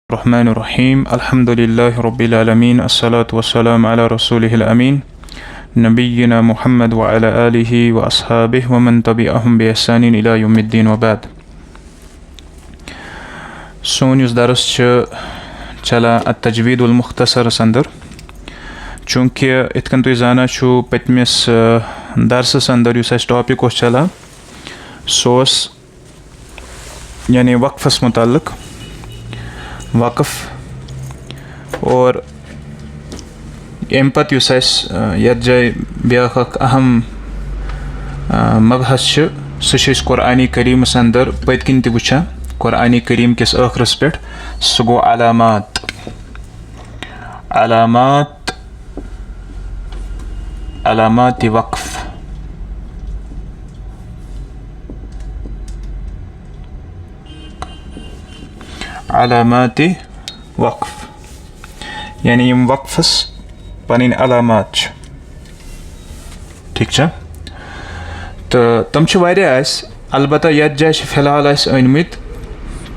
रहमानिर्रहीम अल्हम्दुलिल्लाहि रब्बिल आलमीन अस्सलातु वस्सलामु अला रसूलिहिल अमीन नबिय्यिना मुहम्मद व अला आलिहि व अस्हाबिहि व मन तबिअहुम बि इहसानिन इला यौमिद्दीन व बाद। सोन युस दरस चलान अत-तजवीदुल मुख्तसरस अंदर। चूँकि इत कन तुम जाना छो पतमिस दरसस अंदर युस अस टॉपिक ओस चलान सो यानी वक्फस मुताल्लिक वक़फ़ और अम पत युस यत जाय ब्याख अहम मबहस सह कुरान करीमस अंदर पत किन ति वुचान कुरान करीम किस आखिरस पे सह गो अलामात अलामात अलामात वक़फ़। अलामात वक़फ़ यानी यम वक़फ़स पन अलामात ठीक छा तो तम अलबत्ता यत जाय फिलहाल अनमित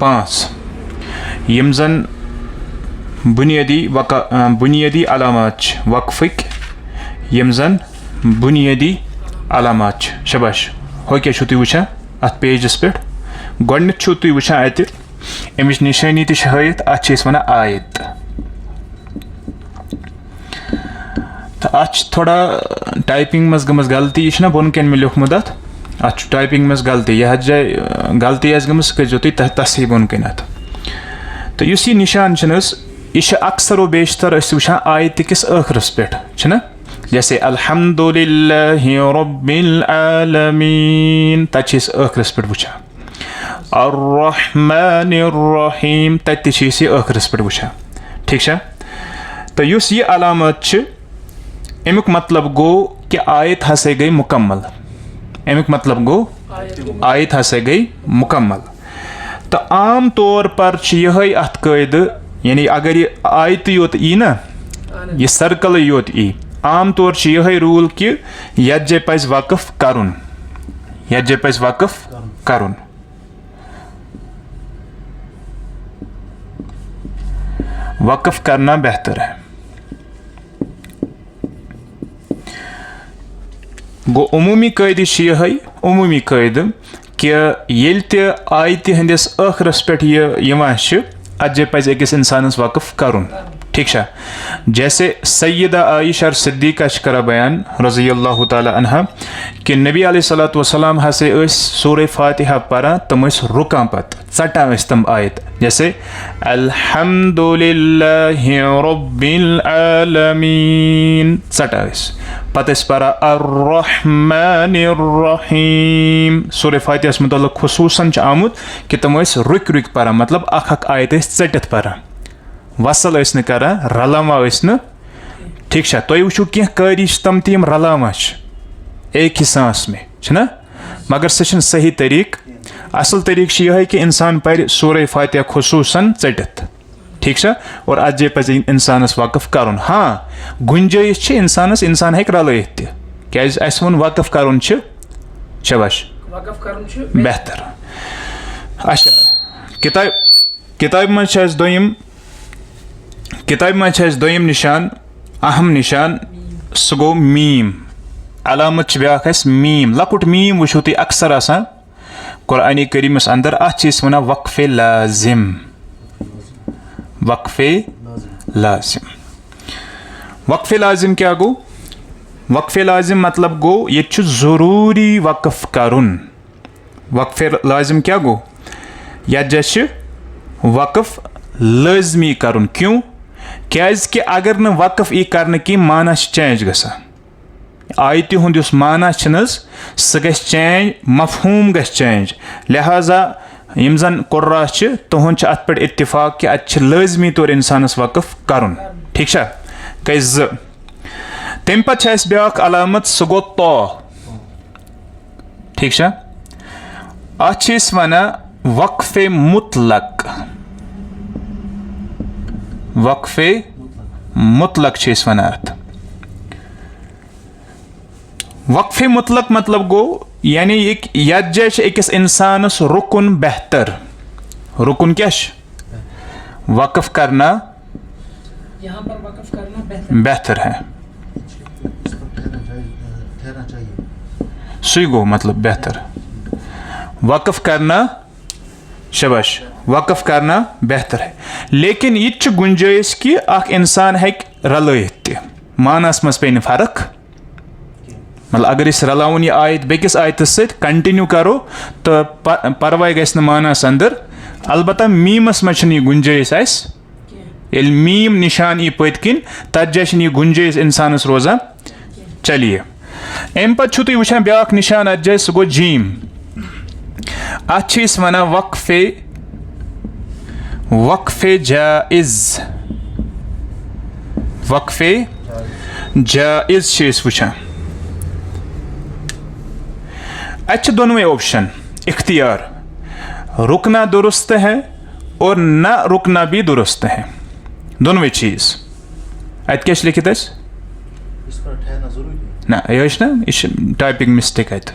5 यम जन बुनियादी अलामात वक़फ़िक यम जन बुनियादी अलामात शबाश हो क्या तुम वुचान अत पेजस पे गोडनिक छो तुम वुचान अत अमिच निशानी ति हयत अत वन आयत तो अत थोड़ा टाइपिंग मज गमस गलती यह बोन कन मे लिखमुत अत टाइपिंग मज गलती यह जाय गलती आस गमस करो तुम तसी बोन कन तो इस यह निशान यह अक्सर व बेशतर वुचान आयत किस आखिरस पे जैसे अल्हम्दुलिल्लाहि रब्बिल आलमीन तत आखिरस पे वुचान अर्रहमानिर्रहीम तत आखिरस पे वुचान ठीक है। तो इस यह अलामत अमुक मतलब गो कि आयत हसा गई मुकम्मल अमुक मतलब गो आयत हसा गई मुकम्मल। तो आम तौर पर यह अत कायद यानी अगर यह आयत योत ई ना यह सर्कल योत ई आम तौर यह रूल कि यत जय पज वक़फ़ करुन यत जय पज वक़फ़ करुन वक़फ़ करना बेहतर है। गो उमूमी कायद यह उमूमी कायद कि येल ते आयत हंदिस आखिरस पे अत जय पज अकिस इंसानस वक़फ़ करुन ठीक है। जैसे सैयदा आयशा सिद्दीक़ा करा बयान रज़ियल्लाहु ताला अन्हा कि नबी अलैहिस्सलातु वस्सलाम हसे सूरह फातिहा पढ़ा तम रुकान पत चटान तम आयत जैसे अल्हम्दुलिल्लाहि रब्बिल आलमीन चटा पत पढ़ा अर्रहमानिर्रहीम सूरह फातिहा मुतल्लिक़ खुसूसन आमुत कि तम रुक रुक पढ़ा मतलब अख आयत चटित पढ़ा वसल न कर रलामा न ठीक है। तुम वो कह कारी तम तम रलामा एक ही सांस में ना मगर सह सही तरीक असल तरीक यह कि इंसान पढ़ सूरह फातिहा खुसूसन चटित ठीक है और अत जय पे इंसानस वक़फ़ करुन। हाँ गुंजाइश इंसानस इंसान हेक रलयित क्या वो वक़फ़ करुन शबाश बेहतर। अच्छा किताब मज किताब मज दोयम निशान अहम निशान सह गो मीम अलामत ब्याख मीम लकुट मीम वो तुम अक्सर आसान कुरान करीमस अंदर अत वन वक़फ़े लाजिम वक़फ़े लाजिम। वक़फ़े लाजिम क्या गो वक़फ़े लाजिम मतलब गो ये ज़रूरी वक़फ़ करुन वक़फ़े लाजिम क्या गो यत जैसे वक़फ़ लाजमी करुन क्यों क्याज कि अगर न वक़फ़ ई कर कि माना चेंज गसा आयत हुंद माना सह ग चेंज मफहूम ग चेंज लिहाजा यम जन कुर्रा तुहद अत पे इत्तिफाक कि अत लाजमी तौर इंसानस वक़फ़ करुन ठीक है। गई तम पे ब्याख अलामत सह गो तो ठीक है अत वन वक़फ़े मुतलक वक़फ़े मुतलक वन अत वक़फ़े मुतलक मतलब गो यानी यत जाय अकिस इंसानस रुकुन बेहतर रुकुन क्या वक़्फ़ करना यहाँ पर वक़्फ़ करना बेहतर है। ठहरना चाहिए। सुई गो मतलब बेहतर। वक़्फ़ करना, शबाश, वक़्फ़ करना बेहतर है। लेकिन ये गुंजाइश कि अख इंसान हेक्के रलैत ते मानस मज पे फर्क। मतलब अगर इस रलावन यह आयत बेकिस आयत सत कंटिन्यू करो तो परवाह गस मानस अंदर। अलबत्ता मीमस मज यह गुंजाइश आस ये मीम निशान यह पत किन तत जाय यह गुंजाइश इंसानस रोजान। चलिए अम पे तुम वुचान ब्या निशान अत जाय सह गो जीम। अत वन वक्फ़े जाइज़। वक्फ़े जाइज़ वुचान। अत दोनों ऑप्शन इख्तियार, रुकना दुरुस्त है और ना रुकना भी दुरुस्त है। दोनों चीज़ अत क्या लिखित इस पर ठहरना जरूरी है। ना यह टाइपिंग मिस्टेक अत,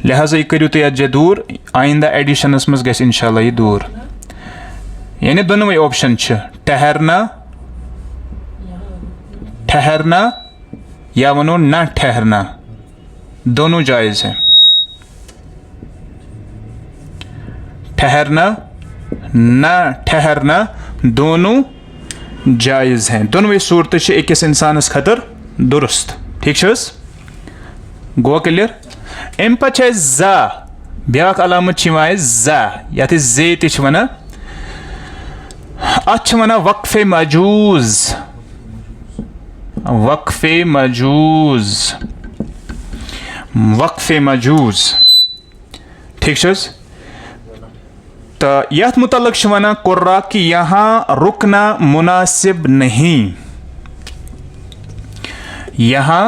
लिहाजा यह करू तुम अत दूर। आइंदा एडिशनस मज गस इंशाल्लाह यह दूर। यानी दोनों ऑप्शन ठहरना, ठहरना या वनो ना ठहरना, दोनों जायज़ है। ठहरना ना ठहरना दोनों जायज़ हैं। दोनों सूरत अकिस इंसानस खतर दुरुस्त। ठीक गो क्लियर। अम पे जा ब्या अलामत जा ये जे वन अत वन वक्फ़े मजूज़। वक्फ़े मजूज़, वक्फ़े मजूज़। ठीक तो यथ मुतल्लक वन कुर्रा कि यहाँ रुकना मुनासिब नहीं। यहाँ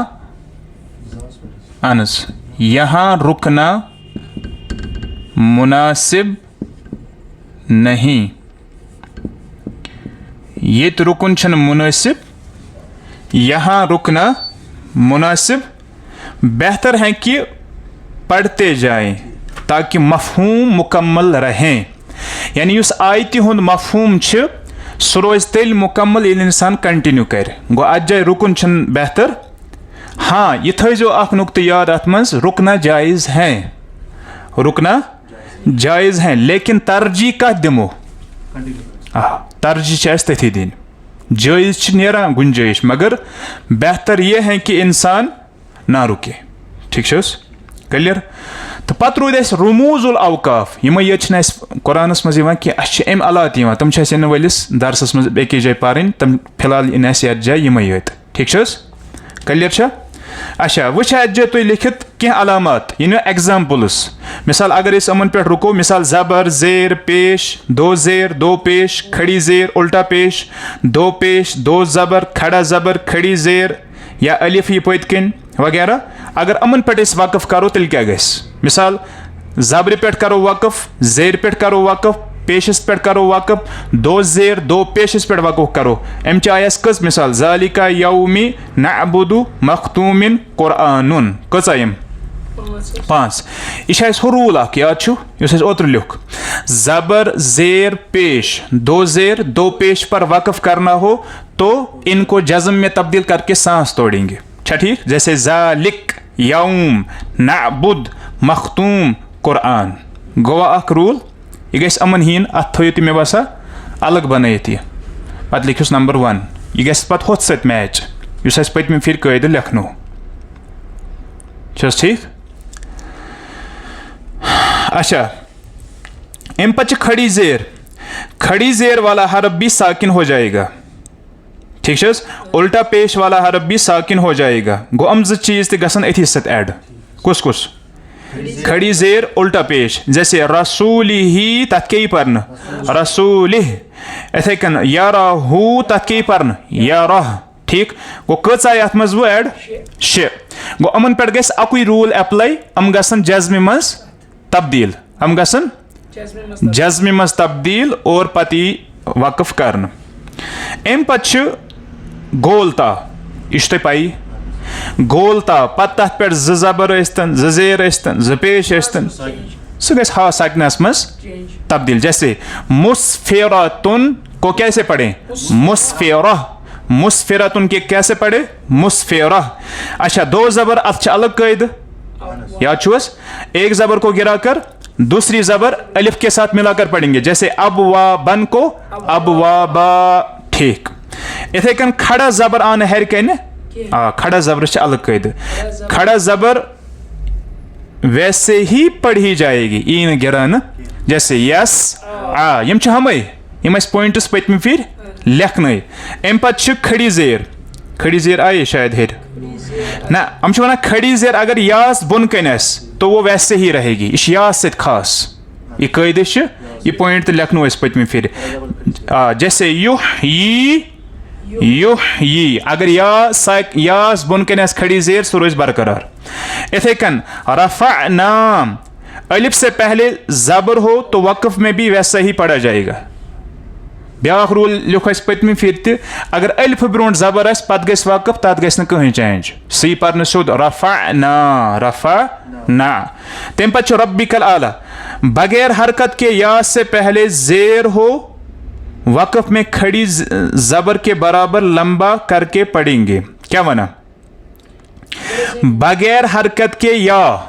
अनस यहाँ रुकना मुनासिब नहीं। ये तो रुकन छन मुनासिब, यहाँ रुकना मुनासिब। बेहतर है कि पढ़ते जाएं ताकि मफहूम मुकम्मल रहें। यानी उस आयति हुंद मफहूम सह रोज तेल मुकम्मल ये इंसान कंटिन्यू कर। गो अत जाए रुकन छन बेहतर। हाँ यह थो अख नुक्त याद अत मज रुकना जायज़ है, रुकना जायज़ है। लेकिन तरजीह कत दिमो? तरजीह तथी दिन। जायज़ नेरा गुंजाइश, मगर बेहतर यह है कि इंसान ना रुके। ठीक क्लियर। तो पत रूद रमूजुल अवकाफ यम ये कुरानस मज कि अम अलात तम इन वलिस दरसस मज बेक जाए पारन तम फिलहाल इन ये जाए यम ये। ठीक क्लियर। अच्छा वो अत जाए तुम लिखित कह अलामत इन एग्जाम्पल्स। मिसाल अगर अमन पे रुको, मिसाल ज़बर ज़ेर पेश दो ज़ेर दो पेश खड़ी ज़ेर उल्टा पेश दो पेश दो ज़बर खड़ा ज़बर खड़ी ज़ेर या अलिफ यह पत किन वगैरह। अगर अमन पे वक़्फ़ करो तेल क्या गस? मिसाल ज़बर पे करो वक़्फ़, ज़ेर पे करो वक़्फ़, पेशस पे करो वक़्फ़, दो ज़ेर दो पेशस पे वक़्फ़ करो। अम आयस कस मिसाल ज़ालिका यौमी नअबुदु मख्तूमिन कुरआनुन कम 5। यह रूल याद ओत्र लिख ज़बर ज़ेर पेश दो ज़ेर दो पेश पर वक़्फ़ करना हो तो इनको जज़म में तब्दील करके सांस तोड़ेंगे। ठीक। जैसे ज़ालिक यौम नअबुद मख्तूम कुरआन। गोवा अख रूल यह गस अमन हीन अत थो मे बसा अलग बनत यह पे लिखिस नंबर 1। यह गस पे होत सत मैच उस पतम फिर कायदे लेखनो। ठीक। अच्छा अम पे खड़ी ज़ेर, खड़ी ज़ेर वाला हरफ भी साकिन हो जाएगा। ठीक उल्टा पेश वाला हरफ भी साकिन हो जाएगा। गो अम चीज़ ते गसन अथी सत ऐड। कुस कुस? खड़ी ज़ेर उल्टा पेश। जैसे रसूलिही तथ के पर्न रसूलिह। इथे कन यरहू तथ के पर्न यरह। ठीक गो कच आय अत मज वो ऐड? 6। गो अमन पे गस अकुई रूल अप्लाई। अम गसन जज्म मज तब्दील, अम गसन जज्म मज तब्दील और पति वक़्फ़ करन। अम पे गोलता यह पाई गोलता पत तथ पे ज़बर ज़ ज़ेर ज़ पेश सह गस हा सकनस मज तब्दील। जैसे मुस्फिरतुन को कैसे पढ़े? मुस्फिरा। मुस्फिरतुन के कैसे पढ़े? मुस्फिरा। अच्छा, दो जबर अथ अलग कैद याद छुस। एक जबर को गिराकर दूसरी जबर अलिफ के साथ मिलाकर पढ़ेंगे, जैसे अब वा बन को अब वा बा। ठीक। इथे कन खड़ा जबर आन हर कन खड़ा जबर से अलग कैद। खड़ा जबर वैसे ही पढ़ी जाएगी, ईन गिरान, जैसे यस आ यम हमें यम पॉइंट्स पत्म फिर लेखन। अम पे खड़ी जेर आए शायद हेर ना, हम वना खड़ी जेर अगर यास बुन कन तो वो वैसे ही रहेगी। इस यास से खास ये कैद ये पॉइंट तो लेखनो पत्म फिर। जैसे युह यी अगर यास बुन कन खड़ी जेर सो रोज बरकरार। इथे कन रफा नाम अलिफ से पहले जबर हो तो वक्फ में भी वैसा ही पढ़ा जाएगा। ब्याख रूल लिख पत्म फिर अगर अलिफ ब्रोट जबर आस पत गस वक्फ तत गस न कहीं चेंज, सी पर सोद रफा ना। तम पे रब्बिकल आला बगैर हरकत के या से पहले जेर हो वक्फ में खड़ी जबर के बराबर लंबा करके पढ़ेंगे। क्या बना? बगैर हरकत के या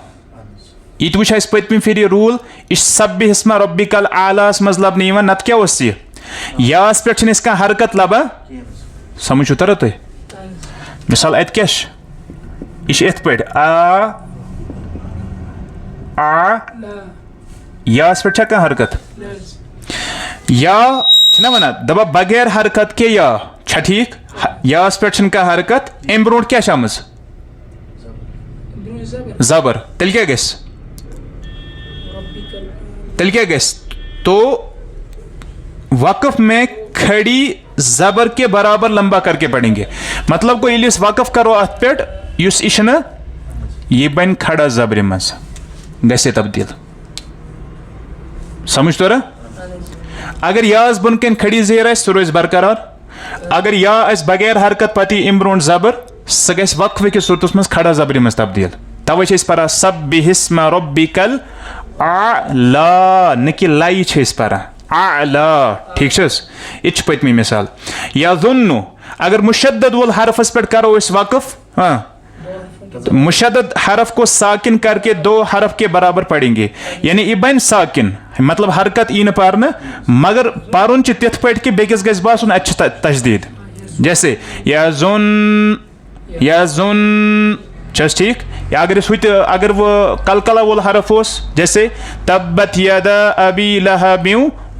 ये वो पत्म फिर रूल इस सब हिस्मा रब्बिकल आलास मज लबन नत क्या यास पे इसका हरकत लबा समझ तर तुम। मिसाल अत क्या यह पे आ यास पे क्या हरकत या ना वना दबा बगैर हरकत के या छा ठीक। यास पे का हरकत अम ब्रोट क्या आमज जबर तेल क्या गस तो वक्फ में खड़ी जबर के बराबर लंबा करके पढ़ेंगे। मतलब को इस वक्फ करो अत पे ये बन खड़ा जबर मज गसे तब्दील। समझ तो रहा? अगर यास बुन कन खड़ी जेर सो रोज बरकरार। अगर या बगैर हरकत पति इम ब्रोट जबर सह गस वक्फ कि सूरत मज खड़ा जबर मज तब्दील। तवे पढ़ा सब्बिहिस्मा रब्बिकल आला न कि लाई पढ़ा आला। ठीक यह पत्मी मिसाल। या जुन्नु अगर मुशद्दद वल हरफस पे करो इस वक्फ तो मुशद्दद हरफ को साकिन करके दो हरफ के बराबर पढ़ेंगे, यानी यह बन साकिन मतलब हरकत ई न मगर पारुन तिथ पे कि बेकिस गस बासन अच्छा तजदीद। जैसे या जुन चस ठीक। या अगर वो कलकला वोल हरफ हो, जैसे तब्बत यदा अबी लहब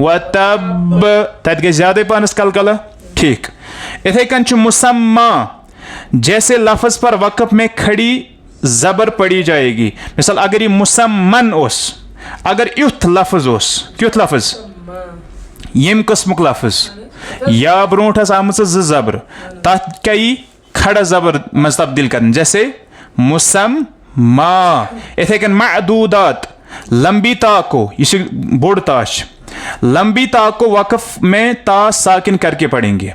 व तब तत गई ज्यादा पानस कलकला। ठीक। इथे कन मुसम्मा जैसे लफ्ज पर वक्फ में खड़ी जबर पड़ी जाएगी। मिसाल अगर ये मुसम्मन ओस, अगर युथ लफ्ज ओस क्युथ लफ्ज यम कस्मुक लफ्ज या ब्रोट आम जबर तथ क्या खड़ा जबर मज तब्दील कर, जैसे मुसम्मा। इथे कन मअदूदात लंबी ता को इसे बोड़ ताश लंबी ता को वक्फ में ता साकिन करके पढ़ेंगे।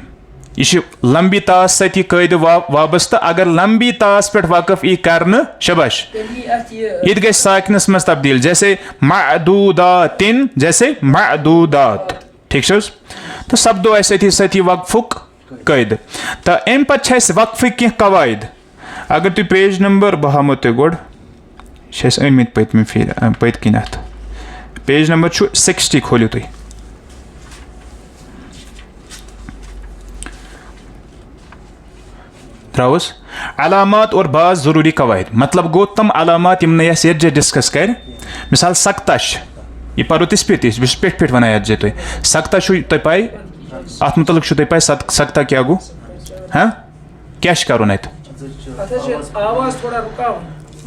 इस लंबी तास सती कैद वाबस्ता। अगर लंबी तास पे वक्फ ई करन शबाश ये गई साकिनस मज तब्दील, जैसे मअदूदातिन जैसे मअदूदात। ठीक तो सब दो ऐसे सती वक्फुक कैद। तो अम पे वक्फ कह कवायद। अगर तु पेज नंबर बह हामो तुम गोड अमित पत्म फिर पत किन पेज नंबर 60 खोलियो तुम। द्रावस अलामात और बाज जरूरी कवायद। मतलब गो तम अलामात यम यजे डिस्कस कर। मिसाल सक्ताश यह पो तिस पे पे वन यजे तुम सक्ता तुम पाई अत मुतल तुम पाई सक्ता क्या गो हाँ क्या करुन अत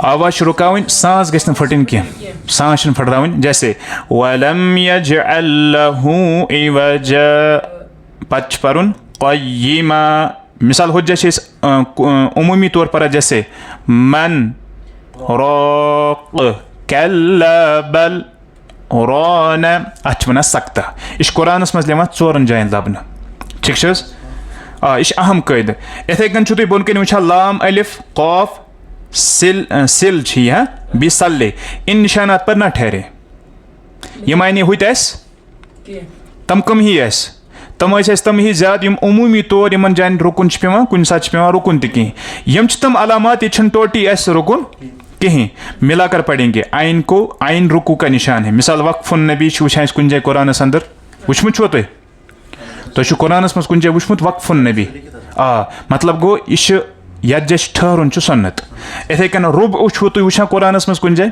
आवाज रुकावन सांस गस फटन कह सांस फटरावन। जैसे वलम यजअल लहू इवजा पच परुन क़य्यिमा। मिसाल हो जैसे उमूमी तौर पर जैसे मन रोक कल्ला बल रोन अच वन सक्ता। इस कुरानस मज लेवान 4 जायन लबन। ठीक यह अहम कैद। इथे कन तुम बोन कन वुचा लाम अलिफ कौफ सिल हाँ बी सल्ले इन निशानात पर ना ठहरे। ये मायने हुत तम कम ही तम तम ही ज्यादा यम उमूमी तौर इन जान रुकुन पे कुन सात पे रुकुन तम तम अलामात ये टोटी रुकुन कहीं मिलाकर पढ़ेंगे। आइन रुकू का निशान है। मिसाल वक्फुन नबी वुचान कुन जाए कुरानस अंदर वुचमुत छो तुम कुरानस मज कुन जाए वुचमुत वक्फुन नबी मतलब गो यह यत जैसे ठहरुन सुन्नत। इथे कन रुब छो तुम वुचान कुरानस मज कुन जाए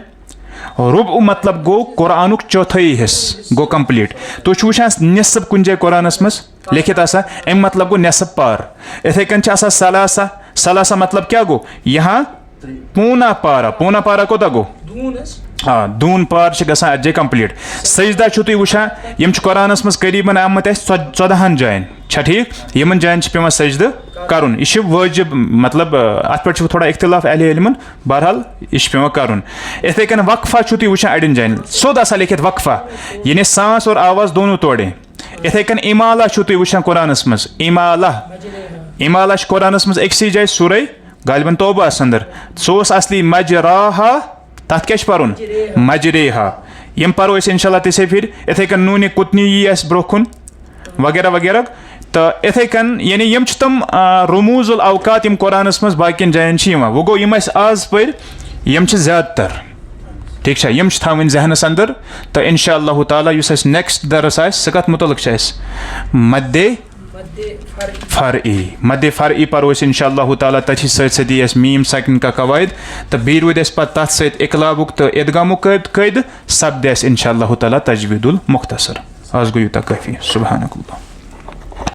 रुब मतलब गो कुरानुक चौथाई हिस्स गो कंप्लीट। तुम वुचान निसब कुन जाए कुरानस मज लिखित आसा अम मतलब गो नेसब पार। इथे कन सलासा सलासा मतलब क्या गो यहाँ पूना पारा कोता गो दून पार गसान अजे कंप्लीट। सजदा तुम वुचान यम कुरानस मज करीबन आमत 14 जायन ठीक यमन जायन पे सजद करुन यह वाजिब मतलब अत पे थोड़ा इख्तिलाफ अहले इल्मन बहरहाल यह पे करुन। इथे कन वक्फा तुम वुचान अड़न जायन सोद आसा लिखित वक्फा यानी सांस और आवाज दोनों तोड़े। इथे कन इमाला तुम वुचान कुरानस मज इमाला कुरानस मज अक्सी जाए सूरह गालिबन तौबा अंदर सोस असली मजराहा तथ क्या परुन मजरेहा यम परो इंशाल्लाह तिसे फिर। इथे कन नून कुतनी ब्रोखुन वगैरह वगैरह। तो इथे कन यानी यम तम रमूजुल अवकात यम कुरानस मज बाकिन जायन वो गो यम आज पर यम ज्यादातर ठीक है यम थावन जहनस अंदर। तो इंशाअल्लाह ताला युस नेक्स्ट दरस सह कत मुतलक मद्दे फ़र्ई परो इंशाअल्लाह ताला तथि सदी मीम साकिन का कवायद। तो बी रूद तथ सत इकलाबुक तो इदगामुक कैद सपद इंशाअल्लाह ताला तजवीदुल मुख्तसर। आज गो यूता काफी। सुब्हानकल्लाह।